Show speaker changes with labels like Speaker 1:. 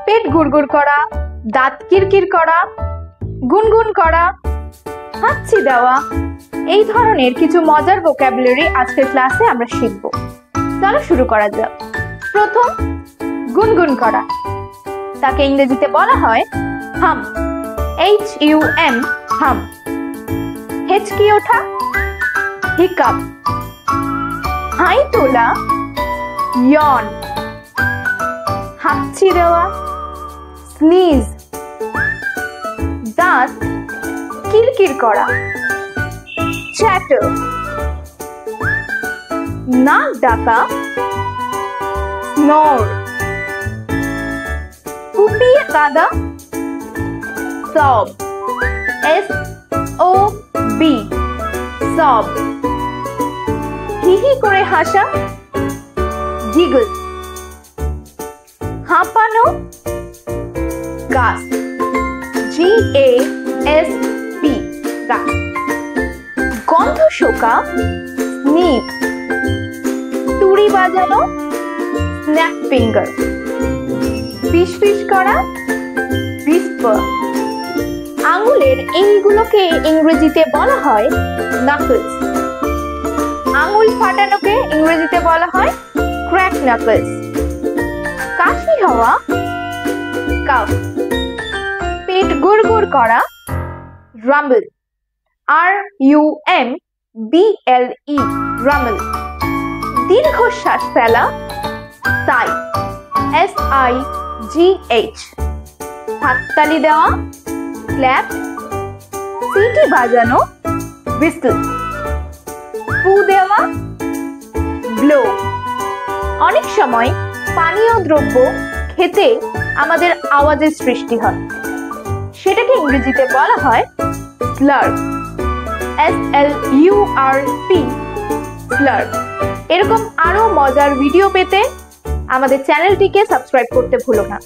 Speaker 1: পেট গুড়গুড় করা, দাঁত কিরকির করা, গুনগুন করা, হাঁচি দেওয়া, এই ধরনের কিছু মজার ভোকাবুলারি আজকের ক্লাসে আমরা শিখব। চলো শুরু করা যাক। প্রথম, গুনগুন করা। তাকে ইংরেজিতে বলা হয় হাম, HUM, হাম। হেঁচকি ওঠা, হিকাপ। হাই তোলা, ইয়ন। হাঁচি দেওয়া, স্নিজ। দাঁত কিরকির করা, চ্যাটার। নাক ডাকা, স্নোর। ফুপিয়ে কাঁদা, সব, SOB, সব। হিহি করে হাসা, গিগল। হাঁপানো, গাস্প, GASP, গাস্প। গন্ধ শোকা, স্নিফ। তুড়ি বাজানো, স্ন্যাপ ফিঙ্গার। ফিসফিস করা, হুইসপার। আঙুলের এইগুলোকে ইংরেজিতে বলা হয় নাকলস। আঙুল ফাটানোকে ইংরেজিতে বলা হয় ক্র্যাক নাকলস। কাশি হওয়া, কাফ। পেট গুড়গুড় করা, রাম্বল, RUMBLE, রাম্বল। দীর্ঘশ্বাস ফেলা, সাই, SIGH। হাততালি দেওয়া, ক্ল্যাপ। সিটি বাজানো, হুইসল। ফু দেওয়া, ব্লো। অনেক সময় পানীয় দ্রব্য খেতে আমাদের আওয়াজের সৃষ্টি হয়, সেটাকে ইংরেজিতে বলা হয় স্লার্প, SLURP, স্লার্প। এরকম আরো মজার ভিডিও পেতে আমাদের চ্যানেলটিকে সাবস্ক্রাইব করতে ভুলো না।